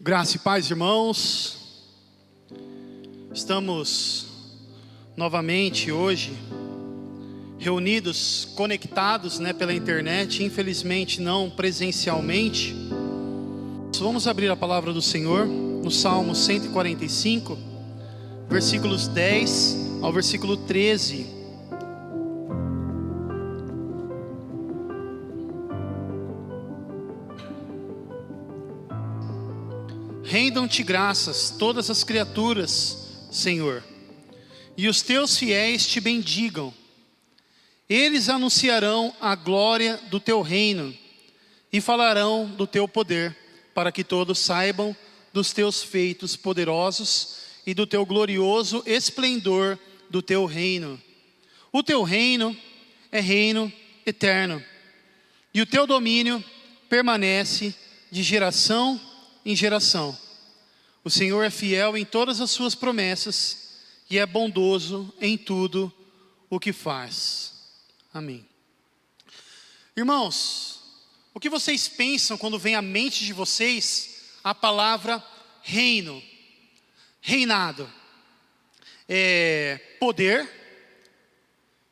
Graça e paz, irmãos. Estamos novamente hoje reunidos, conectados, pela internet, infelizmente não presencialmente. Vamos abrir a palavra do Senhor no Salmo 145, versículos 10 ao versículo 13. Rendam-te graças todas as criaturas, Senhor, e os teus fiéis te bendigam. Eles anunciarão a glória do teu reino e falarão do teu poder, para que todos saibam dos teus feitos poderosos e do teu glorioso esplendor do teu reino. O teu reino é reino eterno, e o teu domínio permanece de geração em geração. O Senhor é fiel em todas as suas promessas e é bondoso em tudo o que faz. Amém. Irmãos, o que vocês pensam quando vem à mente de vocês a palavra reino, reinado? Poder.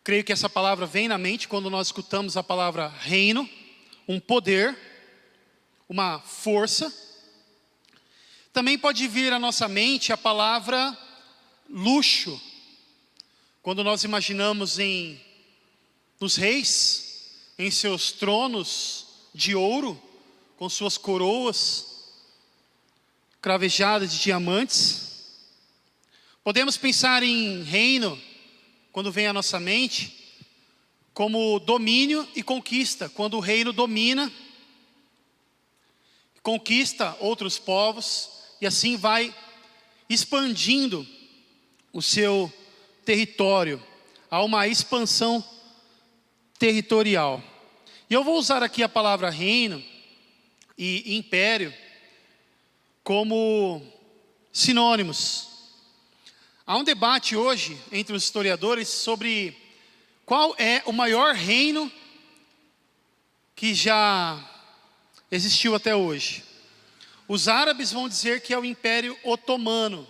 Creio que essa palavra vem na mente quando nós escutamos a palavra reino, um poder, uma força. Também pode vir à nossa mente a palavra luxo. Quando nós imaginamos nos reis, em seus tronos de ouro, com suas coroas cravejadas de diamantes. Podemos pensar em reino, quando vem à nossa mente, como domínio e conquista. Quando o reino domina, conquista outros povos, e assim vai expandindo o seu território. Há uma expansão territorial. E eu vou usar aqui a palavra reino e império como sinônimos. Há um debate hoje entre os historiadores sobre qual é o maior reino que já existiu até hoje. Os árabes vão dizer que é o Império Otomano.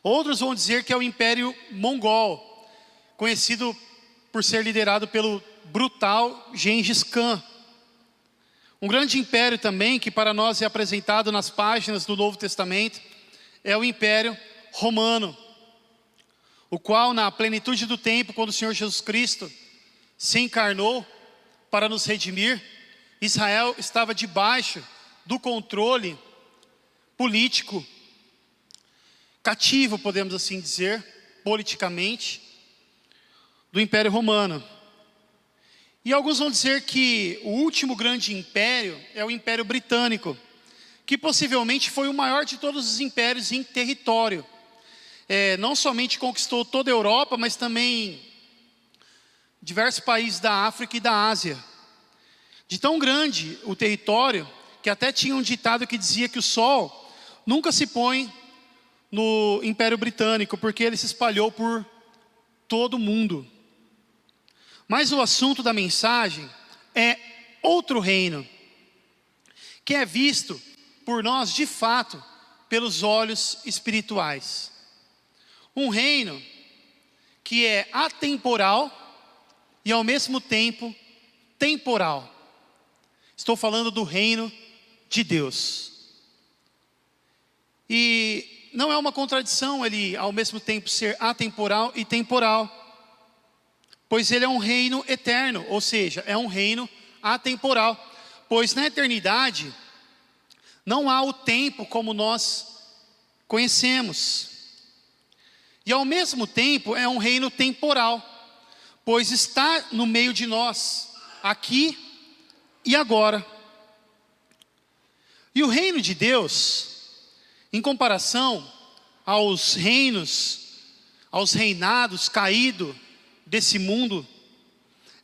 Outros vão dizer que é o Império Mongol, conhecido por ser liderado pelo brutal Gengis Khan. Um grande império também, que para nós é apresentado nas páginas do Novo Testamento, é o Império Romano, o qual na plenitude do tempo, quando o Senhor Jesus Cristo se encarnou para nos redimir, Israel estava debaixo do controle político, cativo, podemos assim dizer, politicamente, do Império Romano. E alguns vão dizer que o último grande império é o Império Britânico, que possivelmente foi o maior de todos os impérios em território. Não somente conquistou toda a Europa, mas também diversos países da África e da Ásia. De tão grande o território, que até tinha um ditado que dizia que o sol nunca se põe no Império Britânico, porque ele se espalhou por todo o mundo. Mas o assunto da mensagem é outro reino, que é visto por nós de fato pelos olhos espirituais. Um reino que é atemporal e ao mesmo tempo temporal. Estou falando do reino de Deus. E não é uma contradição ele ao mesmo tempo ser atemporal e temporal, pois ele é um reino eterno, ou seja, é um reino atemporal, pois na eternidade não há o tempo como nós conhecemos. E ao mesmo tempo é um reino temporal, pois está no meio de nós, aqui e agora. E o reino de Deus, em comparação aos reinos, aos reinados caídos desse mundo,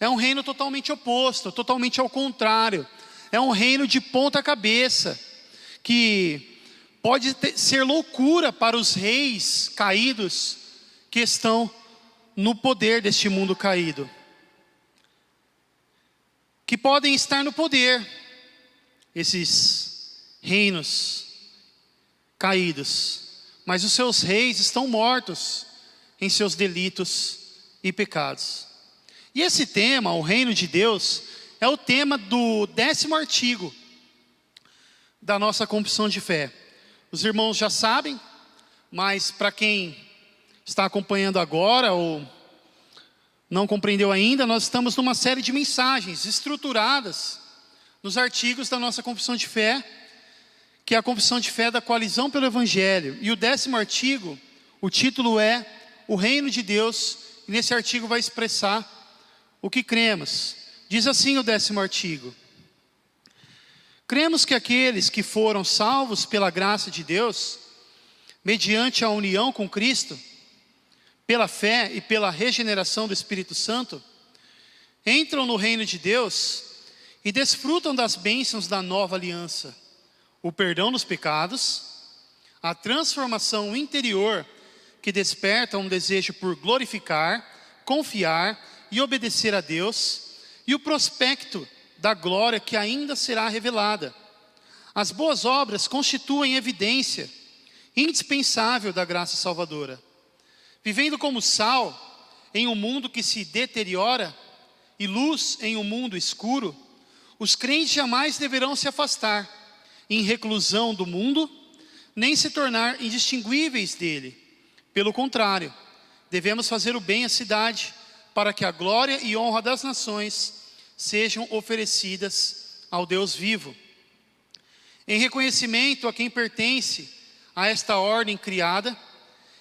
é um reino totalmente oposto, totalmente ao contrário. É um reino de ponta cabeça, que pode ser loucura para os reis caídos que estão no poder deste mundo caído, que podem estar no poder, esses reinos caídos, mas os seus reis estão mortos em seus delitos e pecados. E esse tema, o reino de Deus, é o tema do 10º artigo da nossa confissão de fé. Os irmãos já sabem, mas para quem está acompanhando agora ou não compreendeu ainda, nós estamos numa série de mensagens estruturadas nos artigos da nossa confissão de fé, que é a confissão de fé da Coalizão pelo Evangelho. E o 10º artigo, o título é O Reino de Deus, e nesse artigo vai expressar o que cremos. Diz assim o 10º artigo: cremos que aqueles que foram salvos pela graça de Deus, mediante a união com Cristo, pela fé e pela regeneração do Espírito Santo, entram no reino de Deus e desfrutam das bênçãos da nova aliança, o perdão dos pecados, a transformação interior que desperta um desejo por glorificar, confiar e obedecer a Deus, e o prospecto da glória que ainda será revelada. As boas obras constituem evidência indispensável da graça salvadora. Vivendo como sal em um mundo que se deteriora e luz em um mundo escuro, os crentes jamais deverão se afastar em reclusão do mundo, nem se tornar indistinguíveis dele. Pelo contrário, devemos fazer o bem à cidade, para que a glória e honra das nações sejam oferecidas ao Deus vivo. Em reconhecimento a quem pertence a esta ordem criada,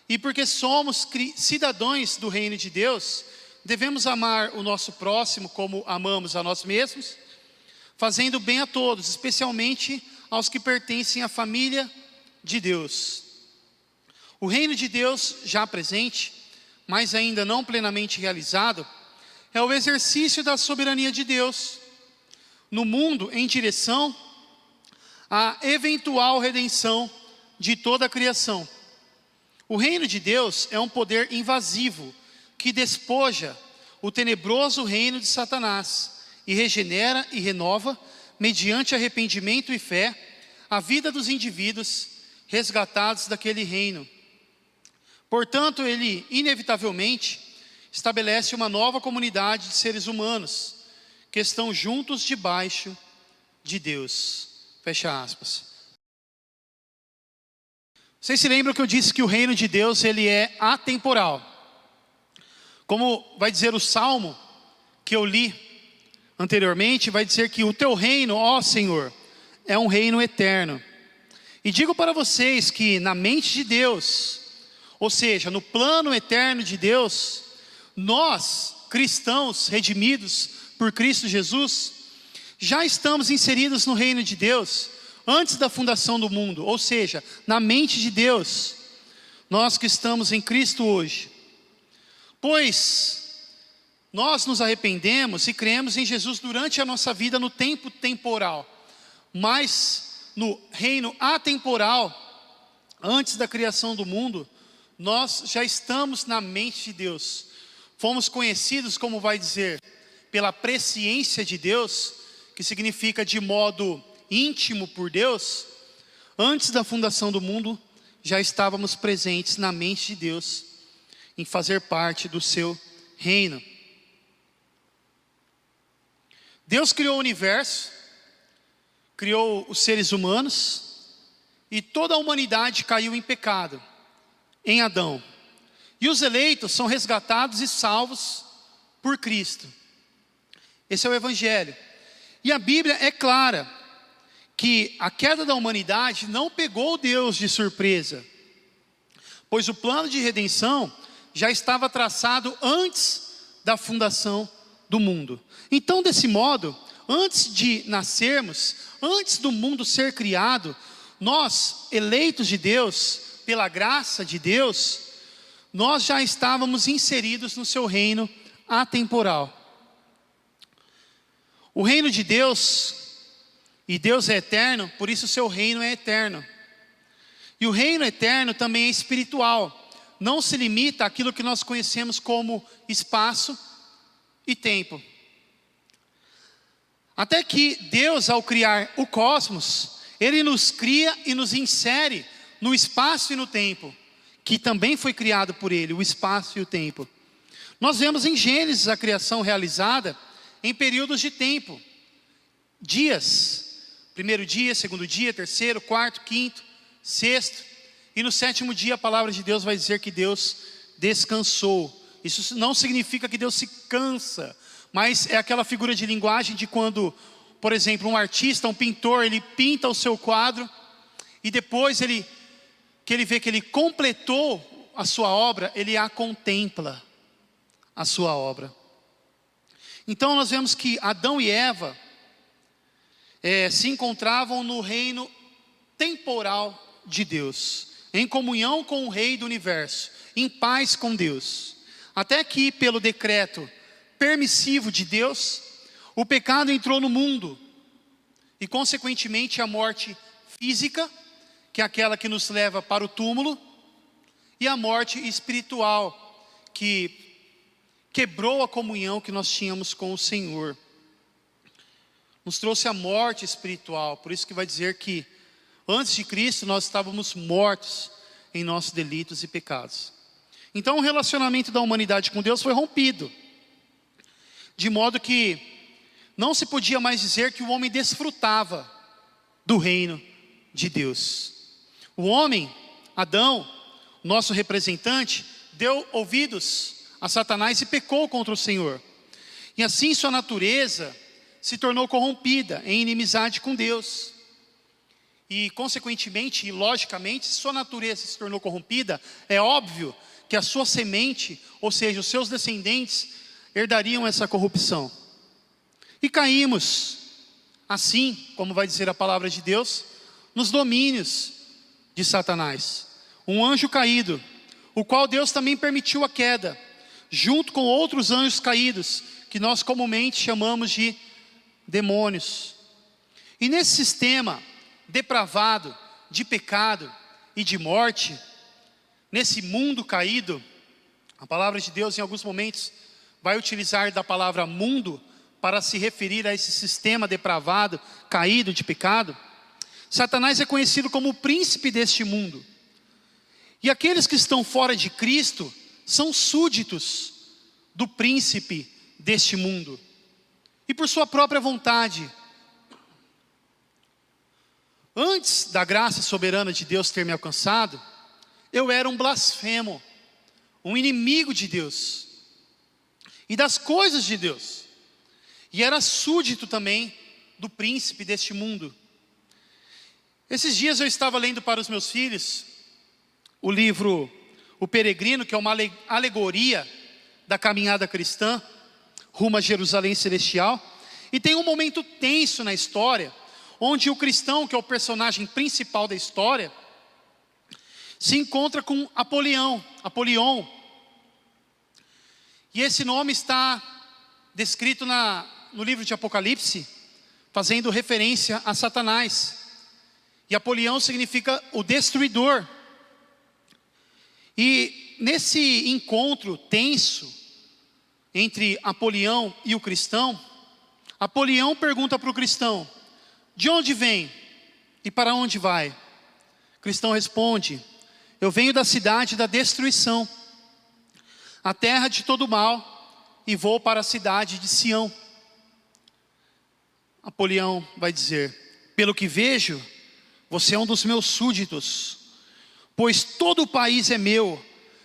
e porque somos cidadãos do reino de Deus, devemos amar o nosso próximo como amamos a nós mesmos, fazendo bem a todos, especialmente aos que pertencem à família de Deus. O reino de Deus já presente, mas ainda não plenamente realizado, é o exercício da soberania de Deus no mundo em direção à eventual redenção de toda a criação. O reino de Deus é um poder invasivo que despoja o tenebroso reino de Satanás e regenera e renova, mediante arrependimento e fé, a vida dos indivíduos resgatados daquele reino. Portanto, ele inevitavelmente estabelece uma nova comunidade de seres humanos que estão juntos debaixo de Deus. Fecha aspas. Vocês se lembram que eu disse que o reino de Deus ele é atemporal? Como vai dizer o Salmo que eu li anteriormente, vai dizer que o teu reino, ó Senhor, é um reino eterno. E digo para vocês que na mente de Deus, ou seja, no plano eterno de Deus, nós, cristãos redimidos por Cristo Jesus, já estamos inseridos no reino de Deus antes da fundação do mundo, ou seja, na mente de Deus, nós que estamos em Cristo hoje. Pois nós nos arrependemos e cremos em Jesus durante a nossa vida no tempo temporal, mas no reino atemporal, antes da criação do mundo, nós já estamos na mente de Deus. Fomos conhecidos, como vai dizer, pela presciência de Deus, que significa de modo íntimo por Deus. Antes da fundação do mundo, já estávamos presentes na mente de Deus, em fazer parte do seu reino. Deus criou o universo, criou os seres humanos, e toda a humanidade caiu em pecado, em Adão. E os eleitos são resgatados e salvos por Cristo. Esse é o Evangelho. E a Bíblia é clara que a queda da humanidade não pegou Deus de surpresa, pois o plano de redenção já estava traçado antes da fundação do mundo. Então, desse modo, antes de nascermos, antes do mundo ser criado, nós, eleitos de Deus, pela graça de Deus, nós já estávamos inseridos no seu reino atemporal. O reino de Deus, e Deus é eterno, por isso o seu reino é eterno. E o reino eterno também é espiritual, não se limita àquilo que nós conhecemos como espaço e tempo. Até que Deus, ao criar o cosmos, Ele nos cria e nos insere no espaço e no tempo, que também foi criado por Ele, o espaço e o tempo. Nós vemos em Gênesis a criação realizada em períodos de tempo, dias, primeiro dia, segundo dia, terceiro, quarto, quinto, sexto, e no sétimo dia a palavra de Deus vai dizer que Deus descansou. Isso não significa que Deus se cansa, mas é aquela figura de linguagem de quando, por exemplo, um artista, um pintor, ele pinta o seu quadro, e depois que ele vê que ele completou a sua obra, ele a contempla, a sua obra. Então nós vemos que Adão e Eva se encontravam no reino temporal de Deus, em comunhão com o Rei do Universo, em paz com Deus. Até que, pelo decreto permissivo de Deus, o pecado entrou no mundo, e consequentemente a morte física, que é aquela que nos leva para o túmulo, e a morte espiritual, que quebrou a comunhão que nós tínhamos com o Senhor. Nos trouxe a morte espiritual, por isso que vai dizer que antes de Cristo nós estávamos mortos em nossos delitos e pecados. Então o relacionamento da humanidade com Deus foi rompido, de modo que não se podia mais dizer que o homem desfrutava do reino de Deus. O homem, Adão, nosso representante, deu ouvidos a Satanás e pecou contra o Senhor. E assim sua natureza se tornou corrompida em inimizade com Deus. E consequentemente e logicamente, se sua natureza se tornou corrompida, é óbvio que a sua semente, ou seja, os seus descendentes, herdariam essa corrupção. E caímos, assim, como vai dizer a palavra de Deus, nos domínios de Satanás. Um anjo caído, o qual Deus também permitiu a queda, junto com outros anjos caídos, que nós comumente chamamos de demônios. E nesse sistema depravado de pecado e de morte, nesse mundo caído, a palavra de Deus em alguns momentos vai utilizar da palavra mundo para se referir a esse sistema depravado, caído de pecado. Satanás é conhecido como o príncipe deste mundo. E aqueles que estão fora de Cristo são súditos do príncipe deste mundo. E por sua própria vontade. Antes da graça soberana de Deus ter me alcançado, eu era um blasfemo, um inimigo de Deus e das coisas de Deus. E era súdito também do príncipe deste mundo. Esses dias eu estava lendo para os meus filhos o livro O Peregrino, que é uma alegoria da caminhada cristã rumo a Jerusalém Celestial. E tem um momento tenso na história, onde o cristão, que é o personagem principal da história, se encontra com Apolion. E esse nome está descrito no livro de Apocalipse, fazendo referência a Satanás. E Apolion significa o destruidor. E nesse encontro tenso entre Apolion e o cristão, Apolion pergunta para o cristão: de onde vem e para onde vai? O cristão responde: eu venho da cidade da destruição, a terra de todo mal, e vou para a cidade de Sião. Apolion vai dizer: pelo que vejo, você é um dos meus súditos, pois todo o país é meu,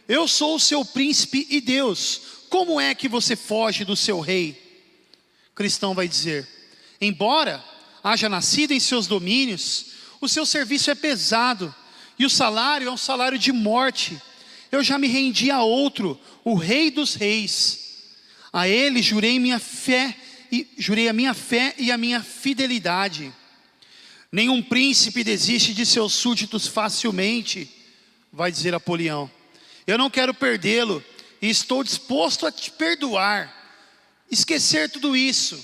eu sou o seu príncipe e Deus, como é que você foge do seu rei? O cristão vai dizer: embora haja nascido em seus domínios, o seu serviço é pesado, e o salário é um salário de morte. Eu já me rendi a outro, o Rei dos Reis. A ele jurei a minha fé e a minha fidelidade. Nenhum príncipe desiste de seus súditos facilmente, vai dizer Apolion. Eu não quero perdê-lo, e estou disposto a te perdoar, esquecer tudo isso.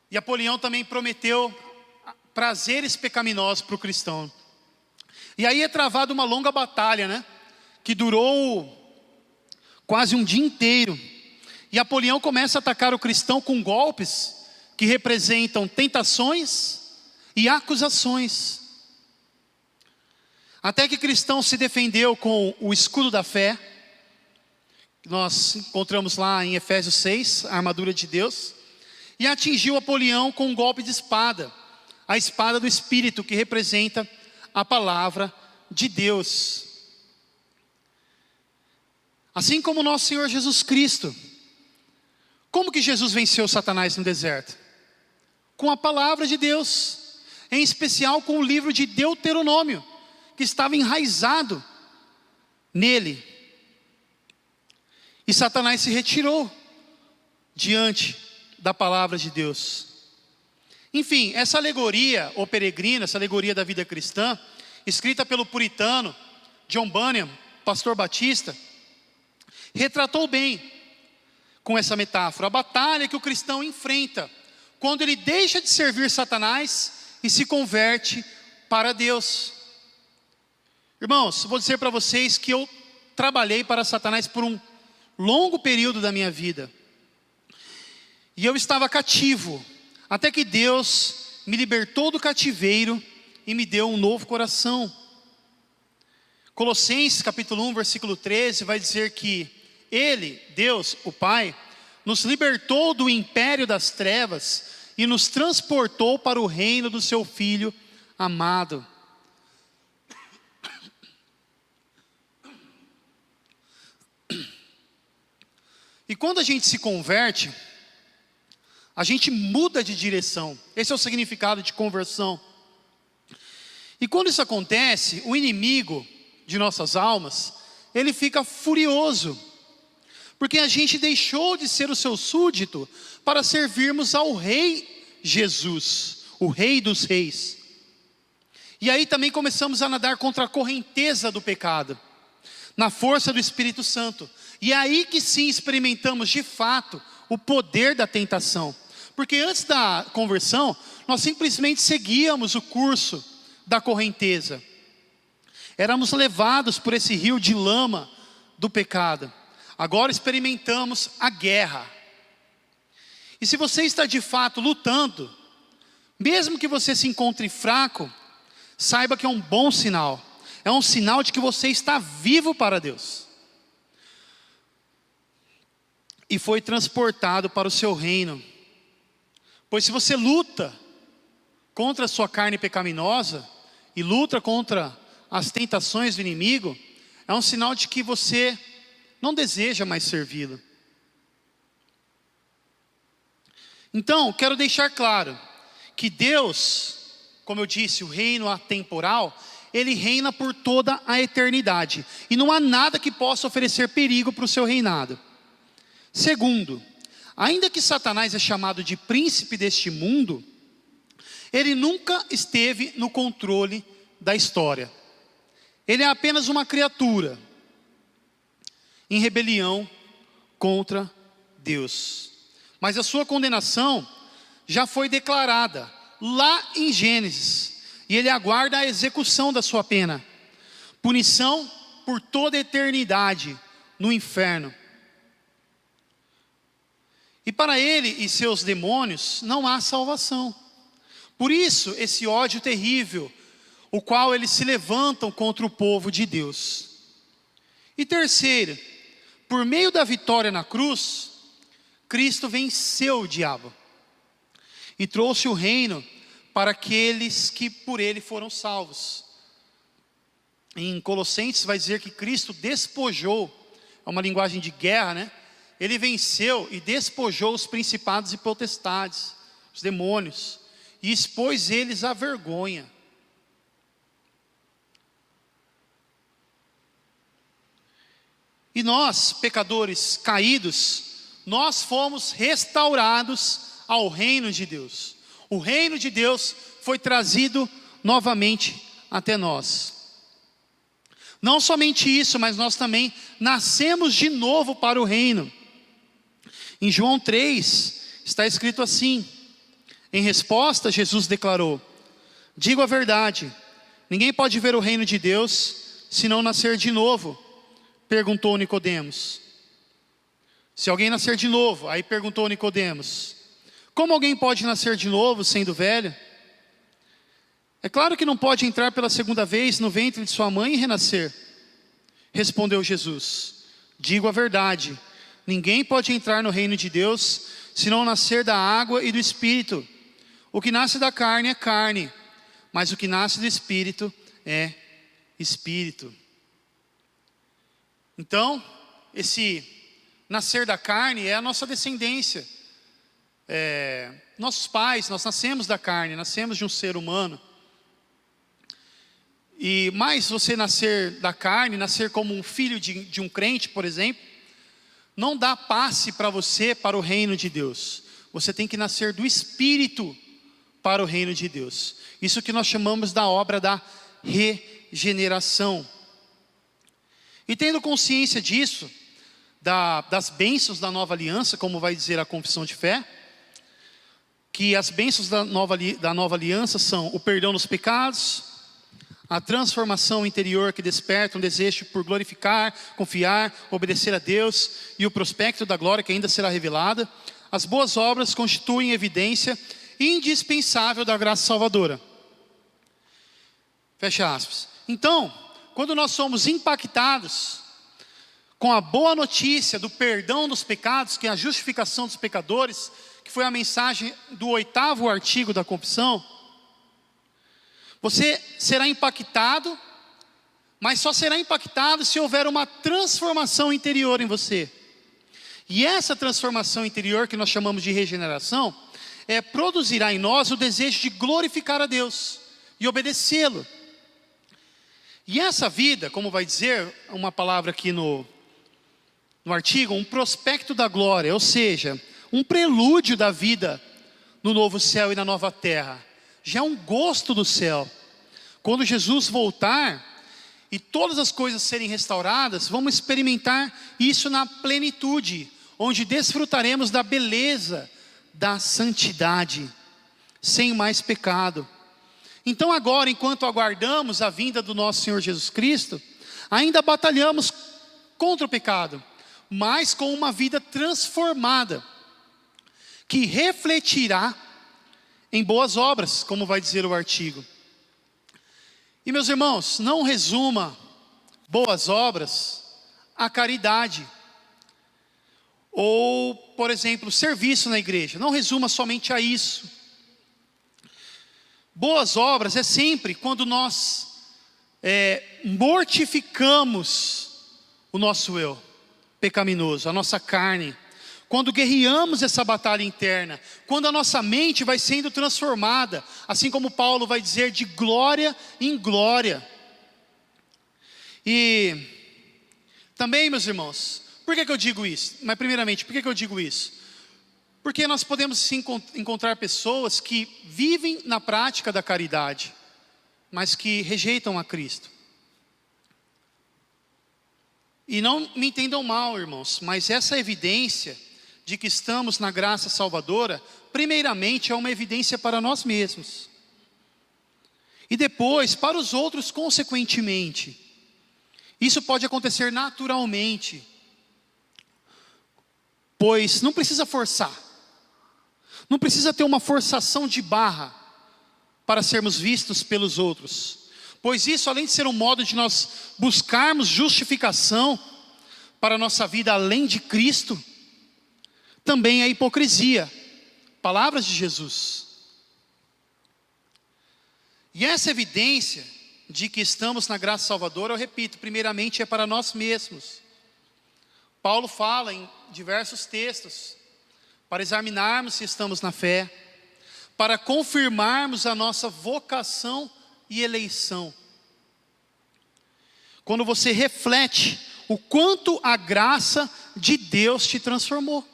E Apolion também prometeu prazeres pecaminosos para o cristão. E aí é travada uma longa batalha, né? Que durou quase um dia inteiro. E Apolion começa a atacar o cristão com golpes que representam tentações e acusações. Até que cristão se defendeu com o escudo da fé, que nós encontramos lá em Efésios 6, a armadura de Deus, e atingiu Apolião com um golpe de espada, a espada do Espírito, que representa a palavra de Deus. Assim como nosso Senhor Jesus Cristo. Como que Jesus venceu Satanás no deserto? Com a palavra de Deus, em especial com o livro de Deuteronômio, que estava enraizado nele. E Satanás se retirou diante da palavra de Deus. Enfim, essa alegoria, ou peregrina, essa alegoria da vida cristã, escrita pelo puritano John Bunyan, pastor batista, retratou bem, com essa metáfora, a batalha que o cristão enfrenta, quando ele deixa de servir Satanás e se converte para Deus. Irmãos, vou dizer para vocês que eu trabalhei para Satanás por um longo período da minha vida. E eu estava cativo, até que Deus me libertou do cativeiro e me deu um novo coração. Colossenses capítulo 1, versículo 13, vai dizer que Ele, Deus, o Pai, nos libertou do império das trevas e nos transportou para o reino do seu Filho amado. E quando a gente se converte, a gente muda de direção. Esse é o significado de conversão. E quando isso acontece, o inimigo de nossas almas, ele fica furioso, porque a gente deixou de ser o seu súdito para servirmos ao Rei Jesus, o Rei dos Reis. E aí também começamos a nadar contra a correnteza do pecado, na força do Espírito Santo. E é aí que sim experimentamos de fato o poder da tentação. Porque antes da conversão, nós simplesmente seguíamos o curso da correnteza. Éramos levados por esse rio de lama do pecado. Agora experimentamos a guerra. E se você está de fato lutando, mesmo que você se encontre fraco, saiba que é um bom sinal. É um sinal de que você está vivo para Deus. E foi transportado para o seu reino. Pois se você luta contra a sua carne pecaminosa, e luta contra as tentações do inimigo, é um sinal de que você não deseja mais servi-lo. Então, quero deixar claro que Deus, como eu disse, o reino atemporal, Ele reina por toda a eternidade. E não há nada que possa oferecer perigo para o seu reinado. Segundo, ainda que Satanás é chamado de príncipe deste mundo, ele nunca esteve no controle da história. Ele é apenas uma criatura em rebelião contra Deus. Mas a sua condenação já foi declarada lá em Gênesis. E ele aguarda a execução da sua pena. Punição por toda a eternidade no inferno. E para ele e seus demônios não há salvação. Por isso esse ódio terrível, o qual eles se levantam contra o povo de Deus. E terceiro, por meio da vitória na cruz, Cristo venceu o diabo e trouxe o reino para aqueles que por ele foram salvos. Em Colossenses vai dizer que Cristo despojou, é uma linguagem de guerra, né? Ele venceu e despojou os principados e potestades, os demônios, e expôs eles à vergonha. E nós, pecadores caídos, nós fomos restaurados ao reino de Deus. O reino de Deus foi trazido novamente até nós. Não somente isso, mas nós também nascemos de novo para o reino. Em João 3, está escrito assim. Em resposta, Jesus declarou: digo a verdade, ninguém pode ver o reino de Deus se não nascer de novo. Perguntou Nicodemos. Se alguém nascer de novo, aí perguntou Nicodemos: Como alguém pode nascer de novo sendo velho? É claro que não pode entrar pela segunda vez no ventre de sua mãe e renascer. Respondeu Jesus: digo a verdade, ninguém pode entrar no reino de Deus se não nascer da água e do Espírito. O que nasce da carne é carne, mas o que nasce do Espírito é Espírito. Então, esse nascer da carne é a nossa descendência. Nossos pais, nós nascemos da carne, nascemos de um ser humano. E mais você nascer da carne, nascer como um filho de um crente, por exemplo, não dá passe para você para o reino de Deus. Você tem que nascer do Espírito para o reino de Deus. Isso que nós chamamos da obra da regeneração. E tendo consciência disso, das bênçãos da nova aliança, como vai dizer a confissão de fé, que as bênçãos da nova aliança são o perdão dos pecados, a transformação interior que desperta um desejo por glorificar, confiar, obedecer a Deus e o prospecto da glória que ainda será revelada. As boas obras constituem evidência indispensável da graça salvadora. Fecha aspas. Então, quando nós somos impactados com a boa notícia do perdão dos pecados, que é a justificação dos pecadores, que foi a mensagem do 8º artigo da confissão, você será impactado, mas só será impactado se houver uma transformação interior em você. E essa transformação interior, que nós chamamos de regeneração, produzirá em nós o desejo de glorificar a Deus e obedecê-lo. E essa vida, como vai dizer uma palavra aqui no artigo, um prospecto da glória, ou seja, um prelúdio da vida no novo céu e na nova terra. Já é um gosto do céu. Quando Jesus voltar e todas as coisas serem restauradas, vamos experimentar isso na plenitude, onde desfrutaremos da beleza da santidade, sem mais pecado. Então agora, enquanto aguardamos a vinda do nosso Senhor Jesus Cristo, ainda batalhamos contra o pecado, mas com uma vida transformada, que refletirá em boas obras, como vai dizer o artigo. E meus irmãos, não resuma boas obras a caridade, ou, por exemplo, serviço na igreja. Não resuma somente a isso. Boas obras é sempre quando nós mortificamos o nosso eu pecaminoso, a nossa carne. Quando guerreamos essa batalha interna, quando a nossa mente vai sendo transformada, assim como Paulo vai dizer, de glória em glória. E também, meus irmãos, por que eu digo isso? Mas primeiramente, por que eu digo isso? Porque nós podemos sim encontrar pessoas que vivem na prática da caridade, mas que rejeitam a Cristo. E não me entendam mal, irmãos, mas essa evidência de que estamos na graça salvadora, primeiramente é uma evidência para nós mesmos. E depois, para os outros consequentemente. Isso pode acontecer naturalmente, pois não precisa forçar. Não precisa ter uma forçação de barra para sermos vistos pelos outros. Pois isso, além de ser um modo de nós buscarmos justificação para a nossa vida além de Cristo, também é hipocrisia. Palavras de Jesus. E essa evidência de que estamos na graça salvadora, eu repito, primeiramente é para nós mesmos. Paulo fala em diversos textos, para examinarmos se estamos na fé, para confirmarmos a nossa vocação e eleição. Quando você reflete o quanto a graça de Deus te transformou.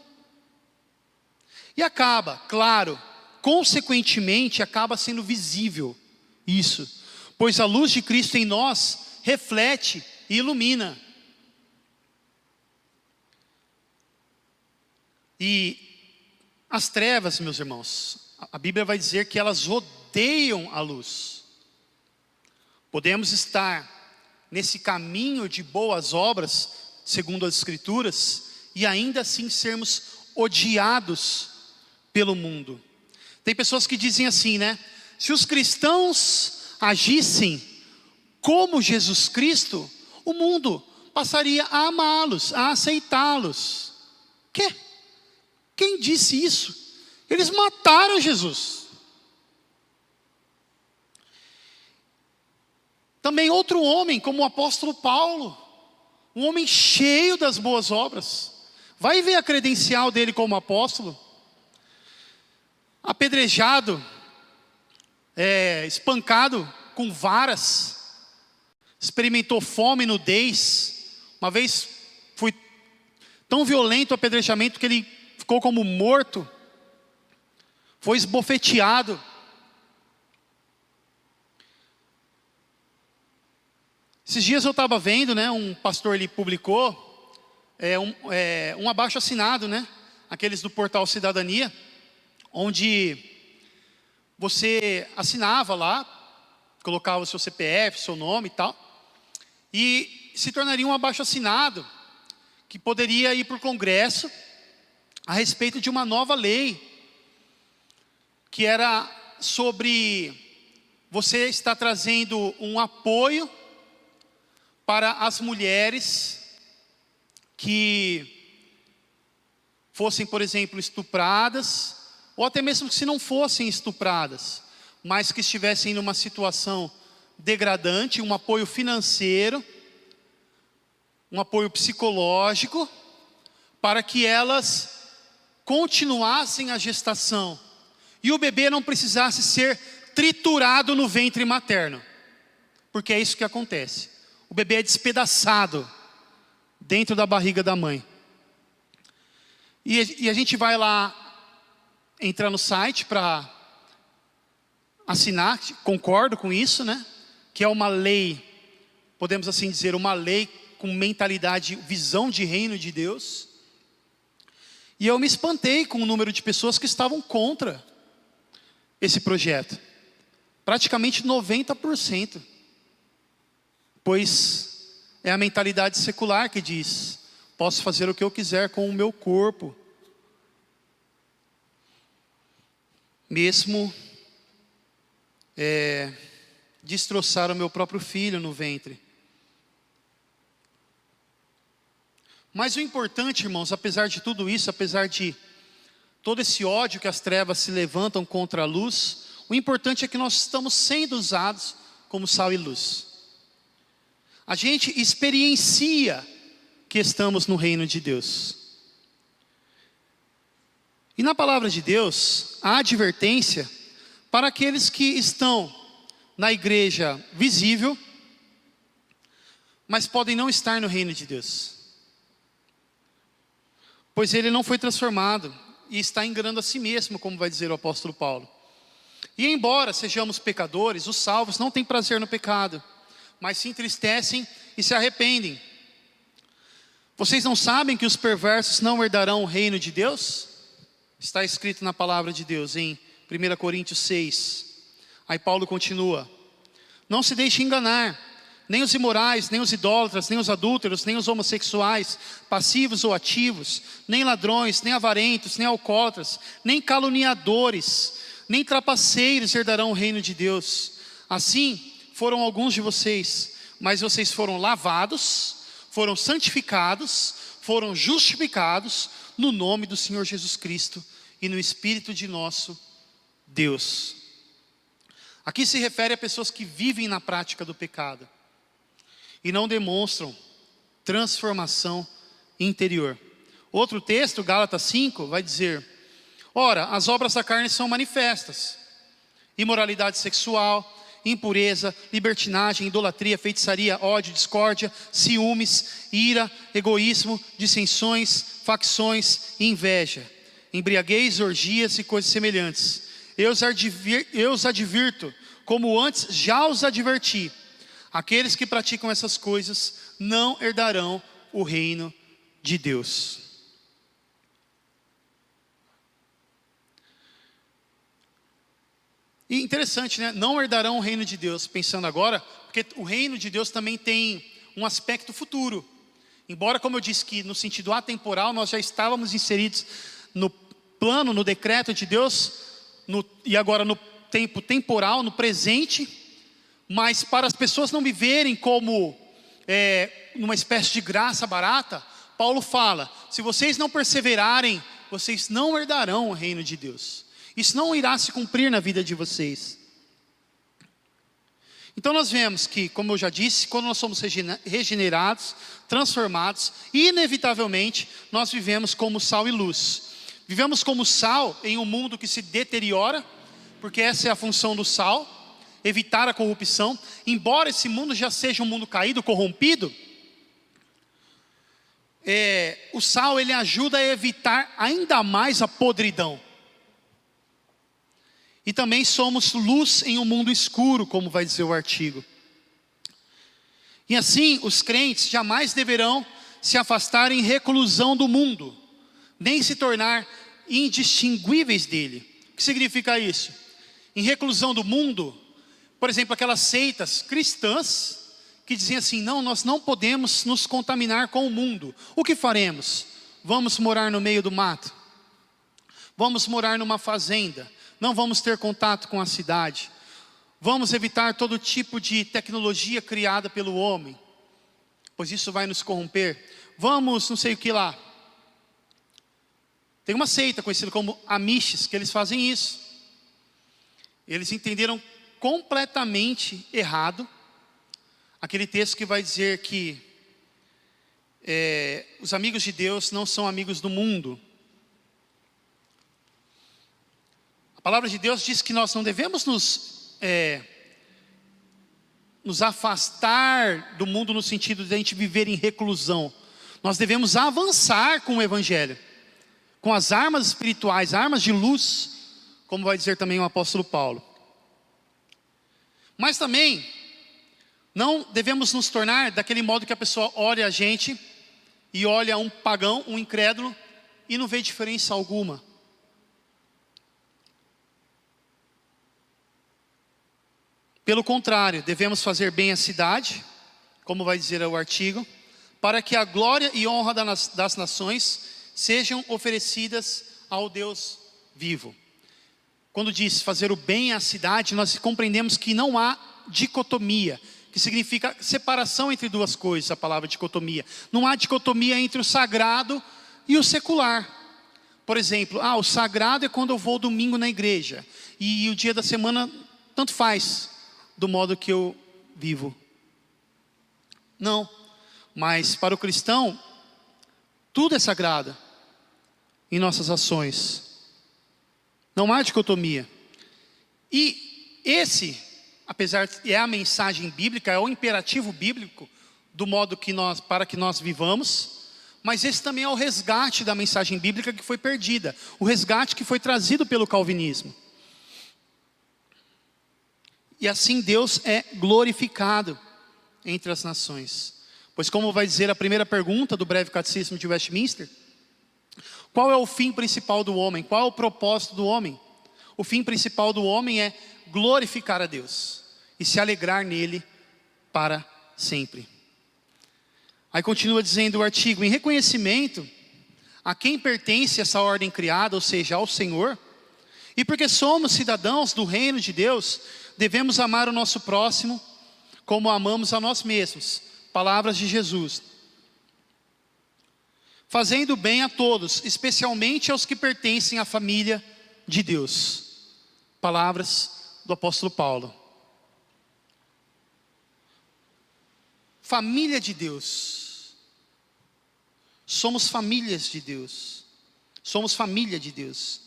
E acaba, claro, consequentemente acaba sendo visível isso, pois a luz de Cristo em nós reflete e ilumina. E as trevas, meus irmãos, a Bíblia vai dizer que elas odeiam a luz. Podemos estar nesse caminho de boas obras, segundo as Escrituras, e ainda assim sermos odiados pelo mundo. Tem pessoas que dizem assim, né? Se os cristãos agissem como Jesus Cristo, o mundo passaria a amá-los, a aceitá-los. Quem disse isso? Eles mataram Jesus. Também outro homem, como o apóstolo Paulo, um homem cheio das boas obras. Vai ver a credencial dele como apóstolo. Apedrejado, espancado com varas, experimentou fome e nudez. Uma vez foi tão violento o apedrejamento que ele ficou como morto, foi esbofeteado. Esses dias eu estava vendo, né, um pastor ele publicou um abaixo-assinado, né, aqueles do portal Cidadania, onde você assinava lá, colocava o seu CPF, seu nome e tal, e se tornaria um abaixo-assinado que poderia ir para o Congresso a respeito de uma nova lei, que era sobre você estar trazendo um apoio para as mulheres que fossem, por exemplo, estupradas, ou até mesmo que se não fossem estupradas, mas que estivessem numa situação degradante, um apoio financeiro, um apoio psicológico, para que elas continuassem a gestação e o bebê não precisasse ser triturado no ventre materno, porque é isso que acontece. O bebê é despedaçado dentro da barriga da mãe. E a gente vai lá, entrar no site para assinar, concordo com isso, né? Que é uma lei, podemos assim dizer, uma lei com mentalidade, visão de reino de Deus. E eu me espantei com o número de pessoas que estavam contra esse projeto. Praticamente 90%. Pois é a mentalidade secular que diz: posso fazer o que eu quiser com o meu corpo, mesmo destroçar o meu próprio filho no ventre. Mas o importante, irmãos, apesar de tudo isso, apesar de todo esse ódio que as trevas se levantam contra a luz, o importante é que nós estamos sendo usados como sal e luz. A gente experiencia que estamos no reino de Deus. E na palavra de Deus, há advertência para aqueles que estão na igreja visível, mas podem não estar no reino de Deus. Pois ele não foi transformado e está enganando a si mesmo, como vai dizer o apóstolo Paulo. E embora sejamos pecadores, os salvos não têm prazer no pecado, mas se entristecem e se arrependem. Vocês não sabem que os perversos não herdarão o reino de Deus? Está escrito na palavra de Deus em 1 Coríntios 6. Aí Paulo continua: não se deixe enganar, nem os imorais, nem os idólatras, nem os adúlteros, nem os homossexuais, passivos ou ativos, nem ladrões, nem avarentos, nem alcoólatras, nem caluniadores, nem trapaceiros herdarão o reino de Deus. Assim foram alguns de vocês, mas vocês foram lavados, foram santificados, foram justificados no nome do Senhor Jesus Cristo e no Espírito de nosso Deus. Aqui se refere a pessoas que vivem na prática do pecado e não demonstram transformação interior. Outro texto, Gálatas 5, vai dizer: ora, as obras da carne são manifestas: imoralidade sexual, impureza, libertinagem, idolatria, feitiçaria, ódio, discórdia, ciúmes, ira, egoísmo, dissensões, facções e inveja, embriaguez, orgias e coisas semelhantes. Eu os advirto, como antes já os adverti: aqueles que praticam essas coisas não herdarão o reino de Deus. E interessante, né? Não herdarão o reino de Deus, pensando agora, porque o reino de Deus também tem um aspecto futuro. Embora, como eu disse, que no sentido atemporal nós já estávamos inseridos no plano, no decreto de Deus, e agora no tempo temporal, no presente, mas para as pessoas não viverem como numa espécie de graça barata, Paulo fala: se vocês não perseverarem, vocês não herdarão o reino de Deus. Isso não irá se cumprir na vida de vocês. Então nós vemos que, como eu já disse, quando nós somos regenerados, transformados, inevitavelmente nós vivemos como sal e luz. Vivemos como sal em um mundo que se deteriora, porque essa é a função do sal, evitar a corrupção. Embora esse mundo já seja um mundo caído, corrompido, o sal ele ajuda a evitar ainda mais a podridão. E também somos luz em um mundo escuro, como vai dizer o artigo. E assim, os crentes jamais deverão se afastar em reclusão do mundo, nem se tornar indistinguíveis dele. O que significa isso? Em reclusão do mundo, por exemplo, aquelas seitas cristãs que diziam assim: não, nós não podemos nos contaminar com o mundo. O que faremos? Vamos morar no meio do mato? Vamos morar numa fazenda? Não vamos ter contato com a cidade? Vamos evitar todo tipo de tecnologia criada pelo homem, pois isso vai nos corromper. Vamos não sei o que lá. Tem uma seita conhecida como Amishes, que eles fazem isso. Eles entenderam completamente errado aquele texto que vai dizer que os amigos de Deus não são amigos do mundo. A palavra de Deus diz que nós não devemos nos afastar do mundo no sentido de a gente viver em reclusão. Nós devemos avançar com o Evangelho, com as armas espirituais, armas de luz, como vai dizer também o apóstolo Paulo. Mas também não devemos nos tornar daquele modo que a pessoa olha a gente e olha um pagão, um incrédulo, e não vê diferença alguma. Pelo contrário, devemos fazer bem a cidade, como vai dizer o artigo, para que a glória e honra das nações sejam oferecidas ao Deus vivo. Quando diz fazer o bem à cidade, nós compreendemos que não há dicotomia, que significa separação entre duas coisas, a palavra dicotomia. Não há dicotomia entre o sagrado e o secular. Por exemplo, o sagrado é quando eu vou domingo na igreja, e o dia da semana tanto faz, do modo que eu vivo. Não, mas para o cristão, tudo é sagrado em nossas ações. Não há dicotomia. E esse, apesar de é a mensagem bíblica, é o imperativo bíblico do modo que para que nós vivamos, mas esse também é o resgate da mensagem bíblica que foi perdida, o resgate que foi trazido pelo calvinismo. E assim Deus é glorificado entre as nações. Pois como vai dizer a primeira pergunta do breve catecismo de Westminster, qual é o fim principal do homem? Qual é o propósito do homem? O fim principal do homem é glorificar a Deus e se alegrar nele para sempre. Aí continua dizendo o artigo: em reconhecimento a quem pertence essa ordem criada, ou seja, ao Senhor, e porque somos cidadãos do reino de Deus, devemos amar o nosso próximo como amamos a nós mesmos. Palavras de Jesus. Fazendo bem a todos, especialmente aos que pertencem à família de Deus. Palavras do apóstolo Paulo. Família de Deus. Somos famílias de Deus. Somos família de Deus.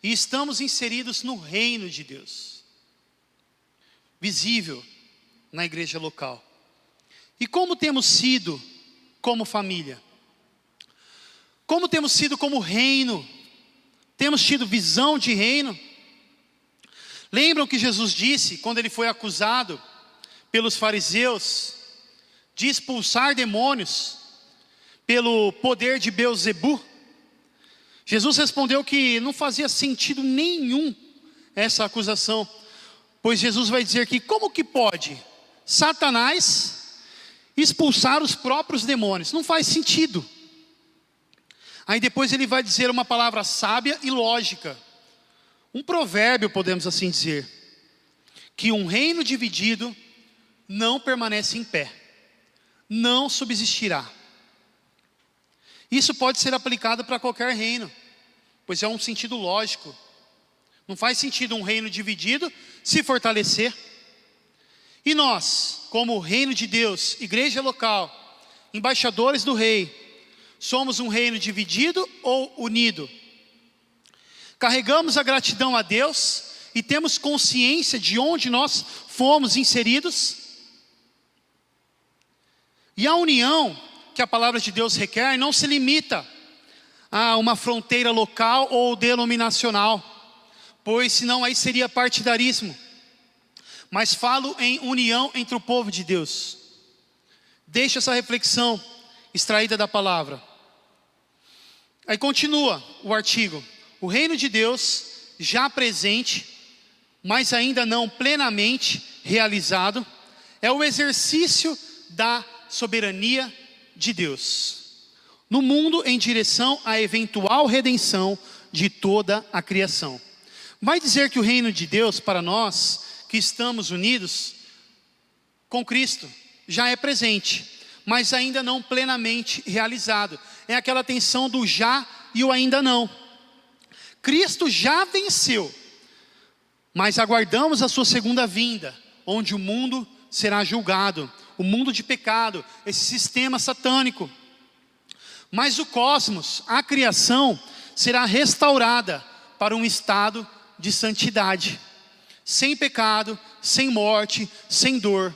E estamos inseridos no reino de Deus, visível na igreja local. E como temos sido como família? Como temos sido como reino? Temos tido visão de reino? Lembram que Jesus disse, quando ele foi acusado pelos fariseus de expulsar demônios pelo poder de Beelzebu? Jesus respondeu que não fazia sentido nenhum essa acusação, pois Jesus vai dizer que como que pode Satanás expulsar os próprios demônios? Não faz sentido. Aí depois ele vai dizer uma palavra sábia e lógica. Um provérbio, podemos assim dizer. Que um reino dividido não permanece em pé. Não subsistirá. Isso pode ser aplicado para qualquer reino, pois é um sentido lógico. Não faz sentido um reino dividido se fortalecer. E nós, como reino de Deus, igreja local, embaixadores do rei, somos um reino dividido ou unido? Carregamos a gratidão a Deus e temos consciência de onde nós fomos inseridos? E a união que a palavra de Deus requer não se limita a uma fronteira local ou denominacional, pois senão aí seria partidarismo. Mas falo em união entre o povo de Deus. Deixa essa reflexão extraída da palavra. Aí continua o artigo. O reino de Deus já presente, mas ainda não plenamente realizado, é o exercício da soberania de Deus no mundo em direção à eventual redenção de toda a criação. Vai dizer que o reino de Deus para nós que estamos unidos com Cristo já é presente, mas ainda não plenamente realizado. É aquela tensão do já e o ainda não. Cristo já venceu, mas aguardamos a sua segunda vinda, onde o mundo será julgado, o mundo de pecado, esse sistema satânico. Mas o cosmos, a criação, será restaurada para um estado de santidade, sem pecado, sem morte, sem dor,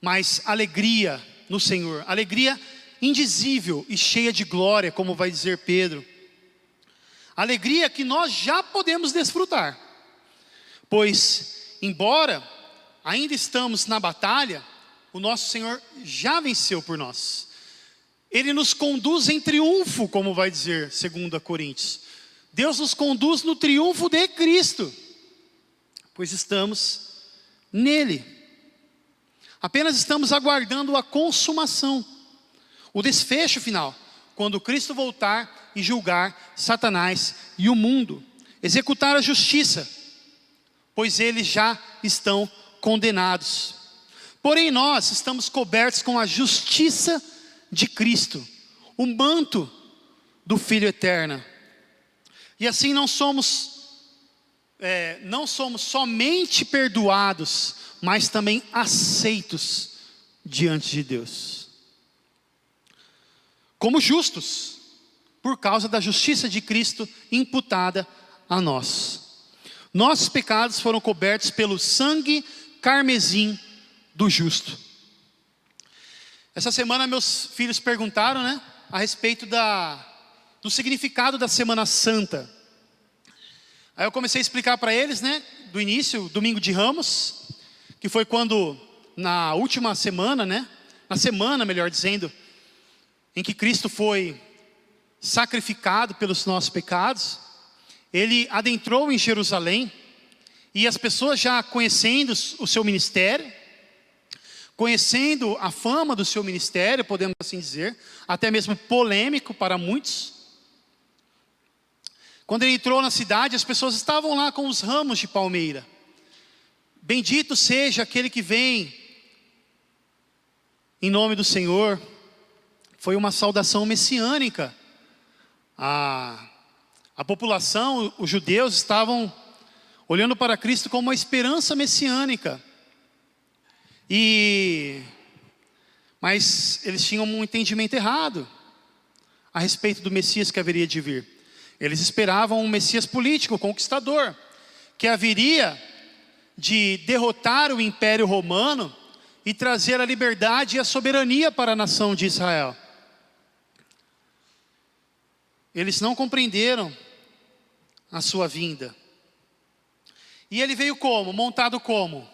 mas alegria no Senhor, alegria indizível e cheia de glória, como vai dizer Pedro. Alegria que nós já podemos desfrutar, pois embora ainda estamos na batalha, o nosso Senhor já venceu por nós. Ele nos conduz em triunfo, como vai dizer 2 Coríntios. Deus nos conduz no triunfo de Cristo, pois estamos nele. Apenas estamos aguardando a consumação, o desfecho final, quando Cristo voltar e julgar Satanás e o mundo, executar a justiça, pois eles já estão condenados. Porém nós estamos cobertos com a justiça de Cristo, o manto do Filho eterno. E assim não somos somente perdoados, mas também aceitos diante de Deus, como justos, por causa da justiça de Cristo imputada a nós. Nossos pecados foram cobertos pelo sangue carmesim do justo. Essa semana meus filhos perguntaram, a respeito do significado da Semana Santa. Aí eu comecei a explicar para eles, do início, domingo de Ramos, que foi quando, na última semana, na semana, melhor dizendo, em que Cristo foi sacrificado pelos nossos pecados, Ele adentrou em Jerusalém, e as pessoas já conhecendo o seu ministério, conhecendo a fama do seu ministério, podemos assim dizer, até mesmo polêmico para muitos. Quando ele entrou na cidade, as pessoas estavam lá com os ramos de palmeira. Bendito seja aquele que vem em nome do Senhor. Foi uma saudação messiânica. A população, os judeus estavam olhando para Cristo como uma esperança messiânica. Mas eles tinham um entendimento errado a respeito do Messias que haveria de vir. Eles esperavam um Messias político, conquistador, que haveria de derrotar o Império Romano e trazer a liberdade e a soberania para a nação de Israel. Eles não compreenderam a sua vinda. E ele veio como? Montado como?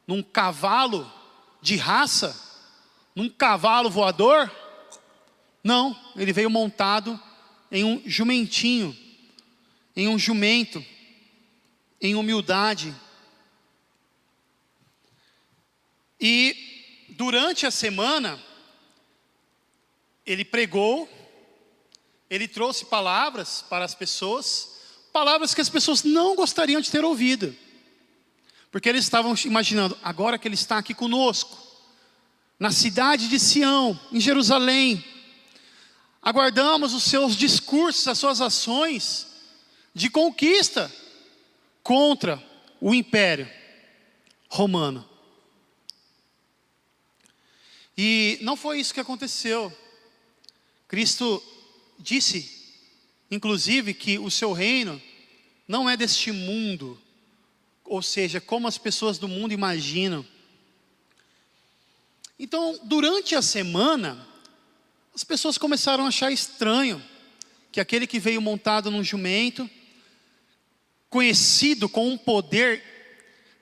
Num cavalo de raça? Num cavalo voador? Não, ele veio montado em um jumentinho, em um jumento, em humildade. E durante a semana, ele pregou, ele trouxe palavras para as pessoas, palavras que as pessoas não gostariam de ter ouvido. Porque eles estavam imaginando, agora que ele está aqui conosco, na cidade de Sião, em Jerusalém, aguardamos os seus discursos, as suas ações de conquista contra o império romano. E não foi isso que aconteceu. Cristo disse, inclusive, que o seu reino não é deste mundo, ou seja, como as pessoas do mundo imaginam. Então, durante a semana, as pessoas começaram a achar estranho que aquele que veio montado num jumento, conhecido com um poder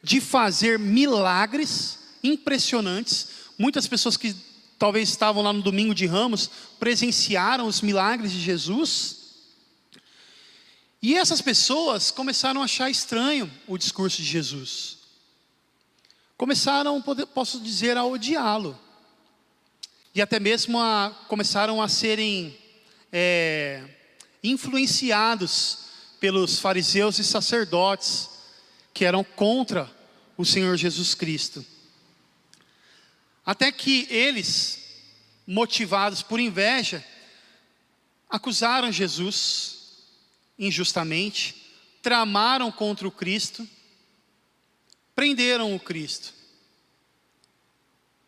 de fazer milagres impressionantes. Muitas pessoas que talvez estavam lá no domingo de Ramos presenciaram os milagres de Jesus. E essas pessoas começaram a achar estranho o discurso de Jesus. Começaram, posso dizer, a odiá-lo. E até mesmo começaram a serem influenciados pelos fariseus e sacerdotes que eram contra o Senhor Jesus Cristo. Até que eles, motivados por inveja, acusaram Jesus injustamente, tramaram contra o Cristo, prenderam o Cristo,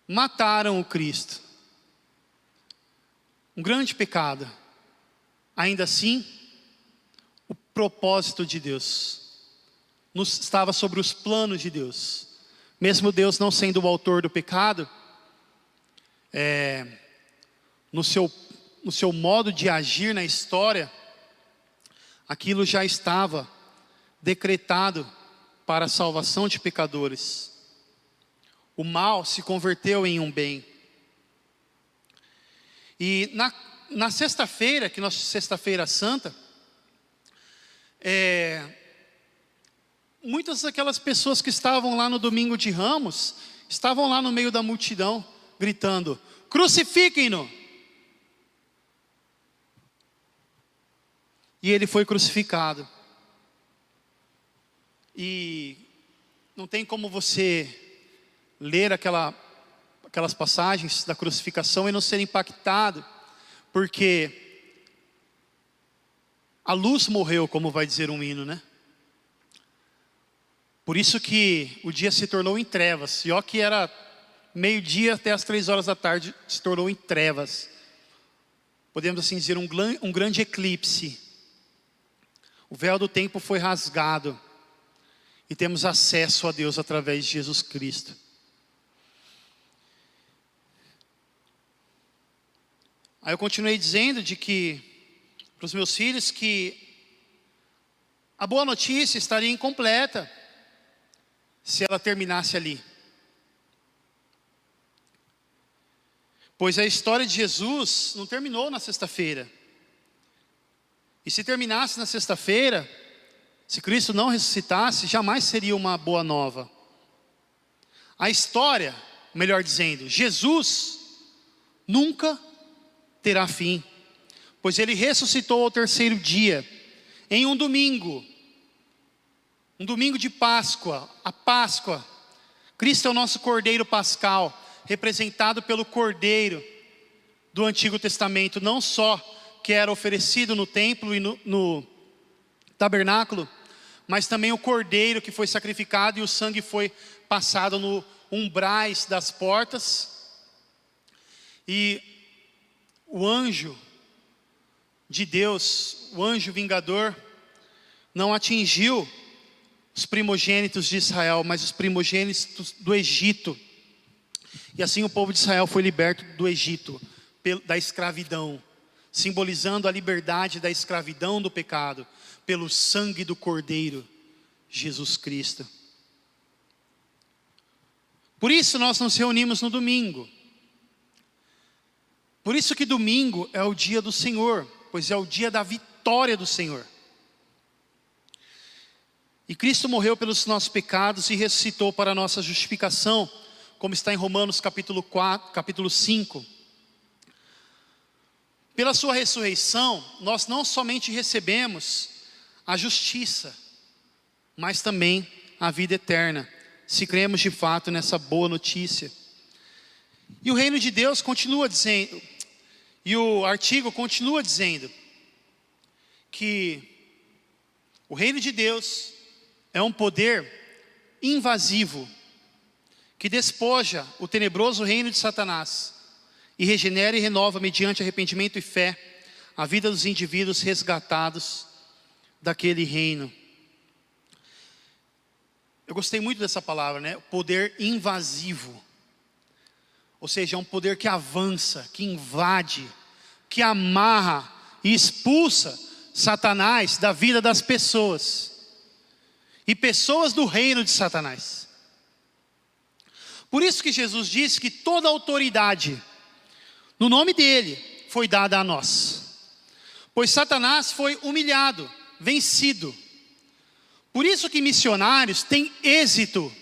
mataram o Cristo. Um grande pecado. Ainda assim, o propósito de Deus estava sobre os planos de Deus. Mesmo Deus não sendo o autor do pecado, no seu modo de agir na história, aquilo já estava decretado para a salvação de pecadores. O mal se converteu em um bem. E na sexta-feira, sexta-feira santa, muitas daquelas pessoas que estavam lá no domingo de Ramos, estavam lá no meio da multidão, gritando, crucifiquem-no! E ele foi crucificado. E não tem como você ler aquelas passagens da crucificação e não ser impactado, porque a luz morreu, como vai dizer um hino, né? Por isso que o dia se tornou em trevas. E ó que era meio-dia até as 3 horas da tarde, se tornou em trevas. Podemos assim dizer, um grande eclipse. O véu do tempo foi rasgado. E temos acesso a Deus através de Jesus Cristo. Aí eu continuei dizendo para os meus filhos que a boa notícia estaria incompleta se ela terminasse ali. Pois a história de Jesus não terminou na sexta-feira. E se terminasse na sexta-feira, se Cristo não ressuscitasse, jamais seria uma boa nova. A história, melhor dizendo, Jesus nunca terá fim, pois ele ressuscitou ao terceiro dia, em um domingo de Páscoa, a Páscoa. Cristo é o nosso Cordeiro Pascal, representado pelo Cordeiro do Antigo Testamento, não só que era oferecido no templo e no tabernáculo, mas também o Cordeiro que foi sacrificado e o sangue foi passado no umbrais das portas. E o anjo de Deus, o anjo vingador, não atingiu os primogênitos de Israel, mas os primogênitos do Egito. E assim o povo de Israel foi liberto do Egito, da escravidão, simbolizando a liberdade da escravidão do pecado, pelo sangue do Cordeiro, Jesus Cristo. Por isso nós nos reunimos no domingo. Por isso que domingo é o dia do Senhor, pois é o dia da vitória do Senhor. E Cristo morreu pelos nossos pecados e ressuscitou para a nossa justificação, como está em Romanos capítulo 5. pela sua ressurreição, nós não somente recebemos a justiça, mas também a vida eterna, se cremos de fato nessa boa notícia. E o reino de Deus continua dizendo, e o artigo continua dizendo, que o reino de Deus é um poder invasivo, que despoja o tenebroso reino de Satanás, e regenera e renova, mediante arrependimento e fé, a vida dos indivíduos resgatados daquele reino. Eu gostei muito dessa palavra, né? Poder invasivo. Ou seja, é um poder que avança, que invade, que amarra e expulsa Satanás da vida das pessoas. E pessoas do reino de Satanás. Por isso que Jesus disse que toda autoridade, no nome dele, foi dada a nós. Pois Satanás foi humilhado, vencido. Por isso que missionários têm êxito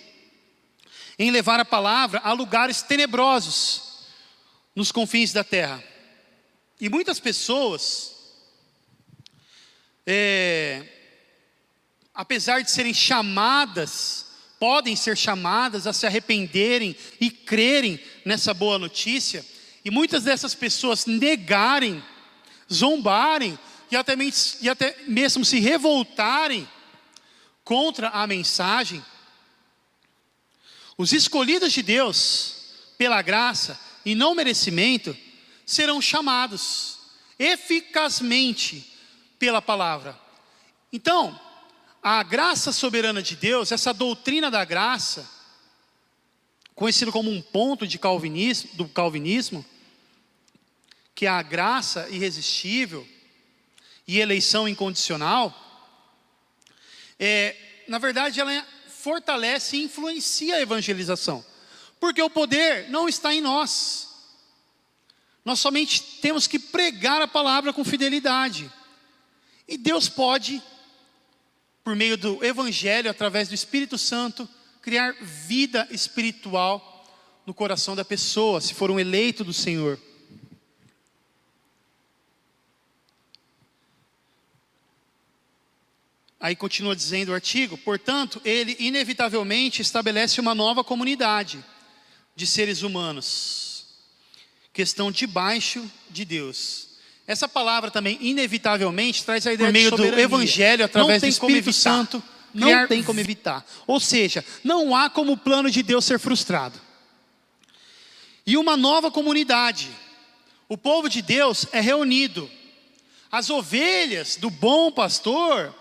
em levar a palavra a lugares tenebrosos, nos confins da terra. E muitas pessoas, apesar de serem chamadas, podem ser chamadas a se arrependerem e crerem nessa boa notícia, e muitas dessas pessoas negarem, zombarem e até mesmo se revoltarem contra a mensagem. Os escolhidos de Deus, pela graça e não merecimento, serão chamados eficazmente pela palavra. Então, a graça soberana de Deus, essa doutrina da graça, conhecido como um ponto do calvinismo, que é a graça irresistível e eleição incondicional, na verdade ela fortalece e influencia a evangelização, porque o poder não está em nós. Nós somente temos que pregar a palavra com fidelidade, e Deus pode, por meio do evangelho, através do Espírito Santo, criar vida espiritual no coração da pessoa, se for um eleito do Senhor. Aí continua dizendo o artigo, portanto, ele inevitavelmente estabelece uma nova comunidade de seres humanos, que estão debaixo de Deus. Essa palavra também, inevitavelmente, traz a ideia de soberania. Por meio do evangelho, através do Espírito Santo, não tem como evitar. Ou seja, não há como o plano de Deus ser frustrado. E uma nova comunidade. O povo de Deus é reunido. As ovelhas do bom pastor,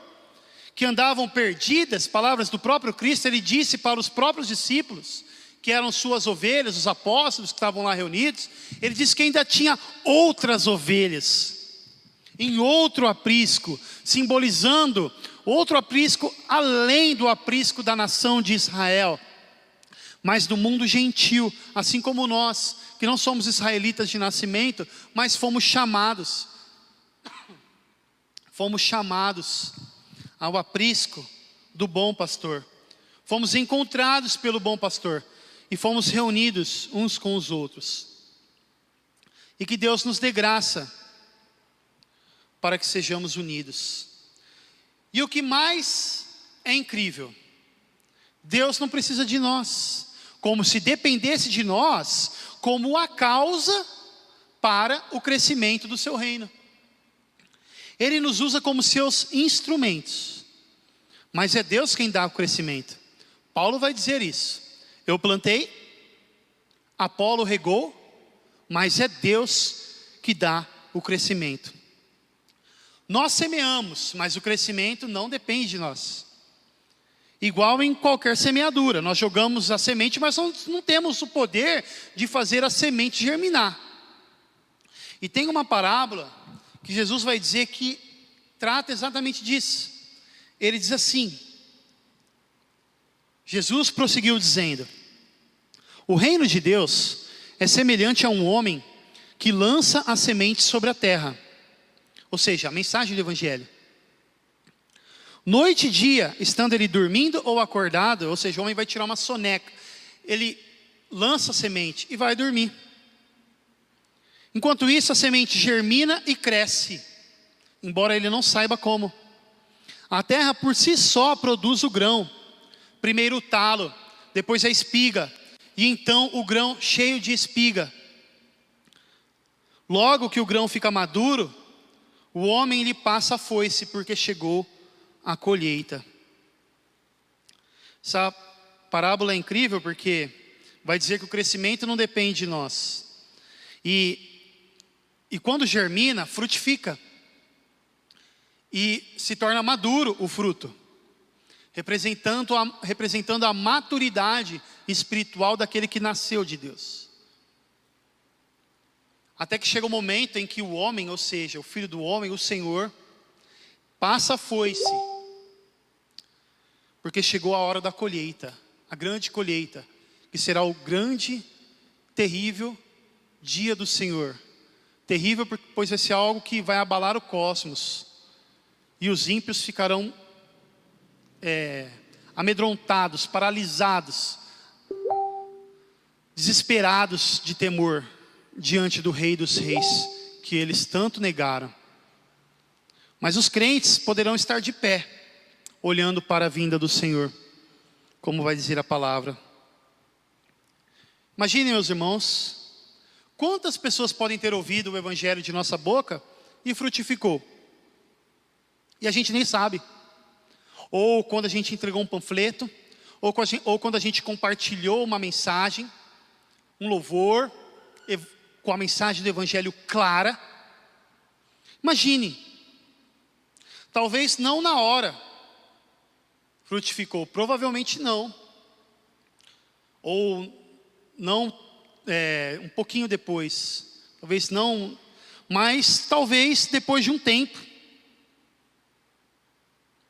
que andavam perdidas, palavras do próprio Cristo, ele disse para os próprios discípulos, que eram suas ovelhas, os apóstolos que estavam lá reunidos, ele disse que ainda tinha outras ovelhas, em outro aprisco, simbolizando outro aprisco além do aprisco da nação de Israel, mas do mundo gentil, assim como nós, que não somos israelitas de nascimento, mas fomos chamados ao aprisco do bom pastor. Fomos encontrados pelo bom pastor e fomos reunidos uns com os outros. E que Deus nos dê graça para que sejamos unidos. E o que mais é incrível, Deus não precisa de nós, como se dependesse de nós como a causa para o crescimento do seu reino. Ele nos usa como seus instrumentos, mas é Deus quem dá o crescimento. Paulo vai dizer isso. Eu plantei, Apolo regou, mas é Deus que dá o crescimento. Nós semeamos, mas o crescimento não depende de nós. Igual em qualquer semeadura, nós jogamos a semente, mas não temos o poder de fazer a semente germinar. E tem uma parábola que Jesus vai dizer que trata exatamente disso. Ele diz assim, Jesus prosseguiu dizendo, o reino de Deus é semelhante a um homem que lança a semente sobre a terra. Ou seja, a mensagem do evangelho. Noite e dia, estando ele dormindo ou acordado, ou seja, o homem vai tirar uma soneca, ele lança a semente e vai dormir. Enquanto isso, a semente germina e cresce, embora ele não saiba como. A terra por si só produz o grão, primeiro o talo, depois a espiga, e então o grão cheio de espiga. Logo que o grão fica maduro, o homem lhe passa a foice, porque chegou a colheita. Essa parábola é incrível porque vai dizer que o crescimento não depende de nós. E quando germina, frutifica. E se torna maduro o fruto, representando a maturidade espiritual daquele que nasceu de Deus. Até que chega o momento em que o homem, ou seja, o Filho do homem, o Senhor, passa a foice, porque chegou a hora da colheita, a grande colheita, que será o grande, terrível dia do Senhor. Terrível, pois vai ser algo que vai abalar o cosmos, e os ímpios ficarão amedrontados, paralisados, desesperados de temor, diante do Rei dos Reis, que eles tanto negaram. Mas os crentes poderão estar de pé, olhando para a vinda do Senhor, como vai dizer a palavra. Imaginem, meus irmãos, quantas pessoas podem ter ouvido o evangelho de nossa boca e frutificou? E a gente nem sabe. Ou quando a gente entregou um panfleto, ou quando a gente compartilhou uma mensagem, um louvor, com a mensagem do evangelho clara. Imagine, talvez não na hora frutificou, provavelmente não. Ou não, um pouquinho depois, talvez não, mas talvez depois de um tempo.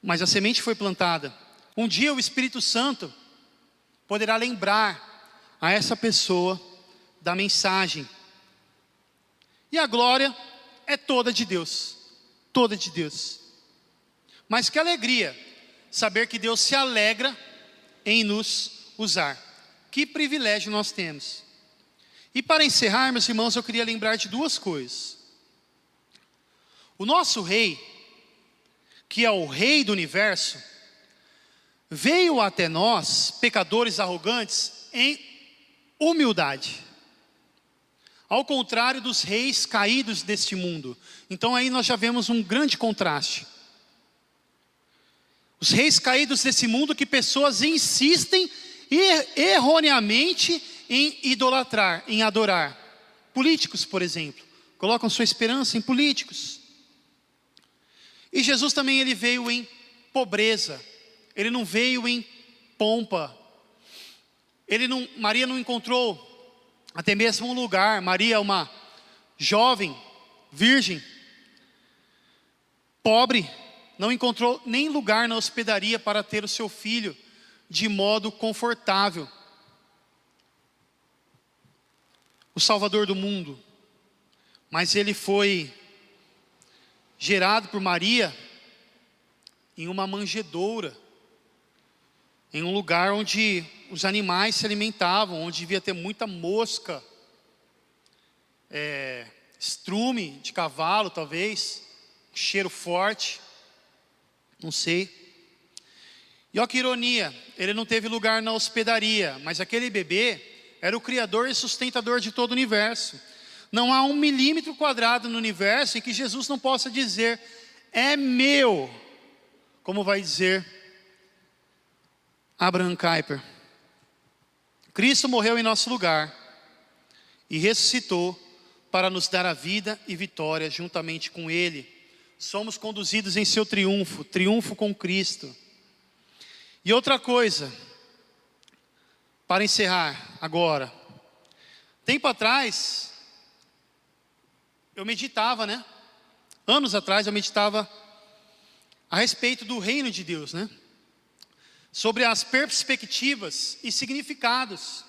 Mas a semente foi plantada. Um dia o Espírito Santo poderá lembrar a essa pessoa da mensagem. E a glória é toda de Deus. Toda de Deus. Mas que alegria saber que Deus se alegra em nos usar. Que privilégio nós temos. E para encerrar, meus irmãos, eu queria lembrar de duas coisas. O nosso rei, que é o Rei do universo, veio até nós, pecadores arrogantes, em humildade. Ao contrário dos reis caídos deste mundo. Então aí nós já vemos um grande contraste. Os reis caídos desse mundo que pessoas insistem erroneamente em idolatrar, em adorar. Políticos, por exemplo, colocam sua esperança em políticos. E Jesus também, ele veio em pobreza. Ele não veio em pompa. Maria não encontrou até mesmo um lugar. Maria é uma jovem, virgem, pobre, não encontrou nem lugar na hospedaria para ter o seu filho de modo confortável. O Salvador do mundo. Mas ele foi gerado por Maria em uma manjedoura, em um lugar onde os animais se alimentavam, onde devia ter muita mosca, estrume de cavalo talvez, cheiro forte, não sei. E olha que ironia, ele não teve lugar na hospedaria, mas aquele bebê era o criador e sustentador de todo o universo. Não há 1 milímetro quadrado no universo em que Jesus não possa dizer, é meu, como vai dizer Abraham Kuyper. Cristo morreu em nosso lugar e ressuscitou para nos dar a vida e vitória juntamente com Ele. Somos conduzidos em seu triunfo, triunfo com Cristo. E outra coisa, para encerrar agora. Tempo atrás, eu meditava, anos atrás eu meditava a respeito do reino de Deus, sobre as perspectivas e significados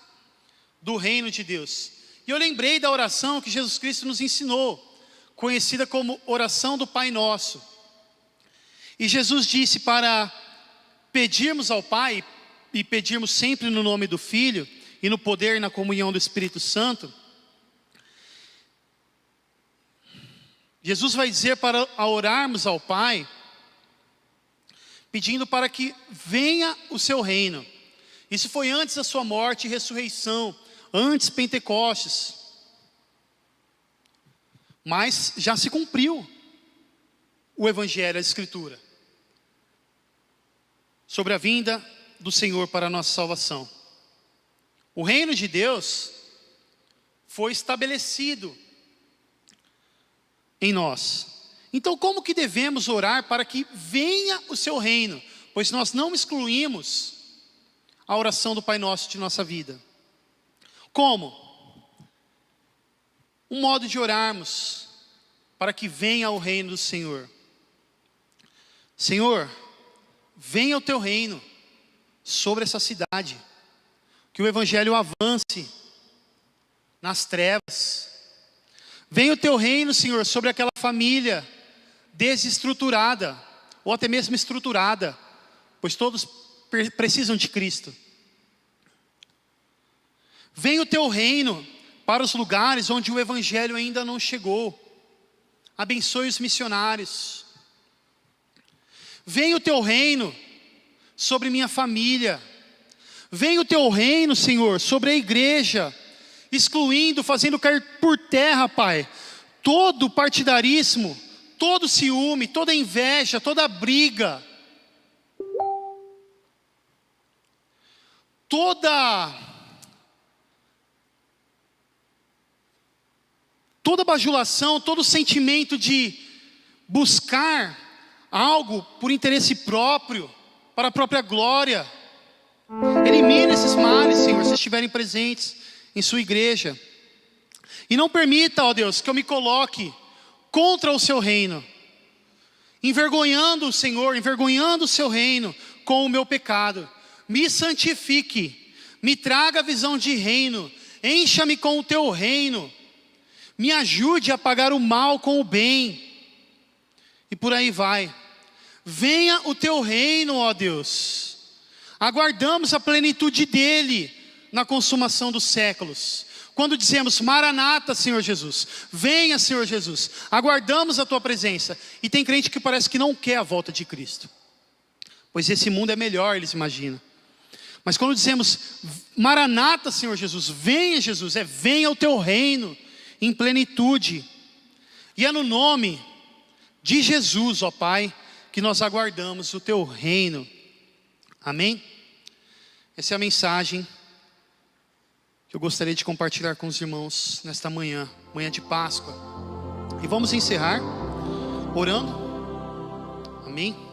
do reino de Deus. E eu lembrei da oração que Jesus Cristo nos ensinou, conhecida como oração do Pai Nosso. E Jesus disse para pedirmos ao Pai, e pedirmos sempre no nome do Filho, e no poder e na comunhão do Espírito Santo, Jesus vai dizer para orarmos ao Pai, pedindo para que venha o seu reino. Isso foi antes da sua morte e ressurreição, antes Pentecostes. Mas já se cumpriu o Evangelho, a Escritura, sobre a vinda do Senhor para a nossa salvação. O reino de Deus foi estabelecido em nós. Então, como que devemos orar para que venha o seu reino? Pois nós não excluímos a oração do Pai Nosso de nossa vida. Como? Um modo de orarmos para que venha o reino do Senhor. Senhor, venha o teu reino sobre essa cidade. Que o Evangelho avance nas trevas. Venha o teu reino, Senhor, sobre aquela família desestruturada, ou até mesmo estruturada, pois todos precisam de Cristo. Venha o teu reino para os lugares onde o Evangelho ainda não chegou. Abençoe os missionários. Venha o teu reino sobre minha família. Venha o teu reino, Senhor, sobre a igreja, excluindo, fazendo cair por terra, Pai, todo partidarismo, todo ciúme, toda inveja, toda briga, toda bajulação, todo sentimento de buscar algo por interesse próprio, para a própria glória. Elimine esses males, Senhor, se estiverem presentes em sua igreja. E não permita, ó Deus, que eu me coloque contra o seu reino, envergonhando o Senhor, envergonhando o seu reino com o meu pecado. Me santifique, me traga a visão de reino, encha-me com o teu reino, me ajude a pagar o mal com o bem, e por aí vai. Venha o teu reino, ó Deus. Aguardamos a plenitude dele na consumação dos séculos. Quando dizemos Maranata, Senhor Jesus, venha, Senhor Jesus, aguardamos a tua presença. E tem crente que parece que não quer a volta de Cristo, pois esse mundo é melhor, eles imaginam. Mas quando dizemos Maranata, Senhor Jesus, venha, Jesus, venha o teu reino em plenitude. E é no nome de Jesus, ó Pai, que nós aguardamos o teu reino. Amém? Essa é a mensagem que eu gostaria de compartilhar com os irmãos nesta manhã, manhã de Páscoa. E vamos encerrar orando. Amém?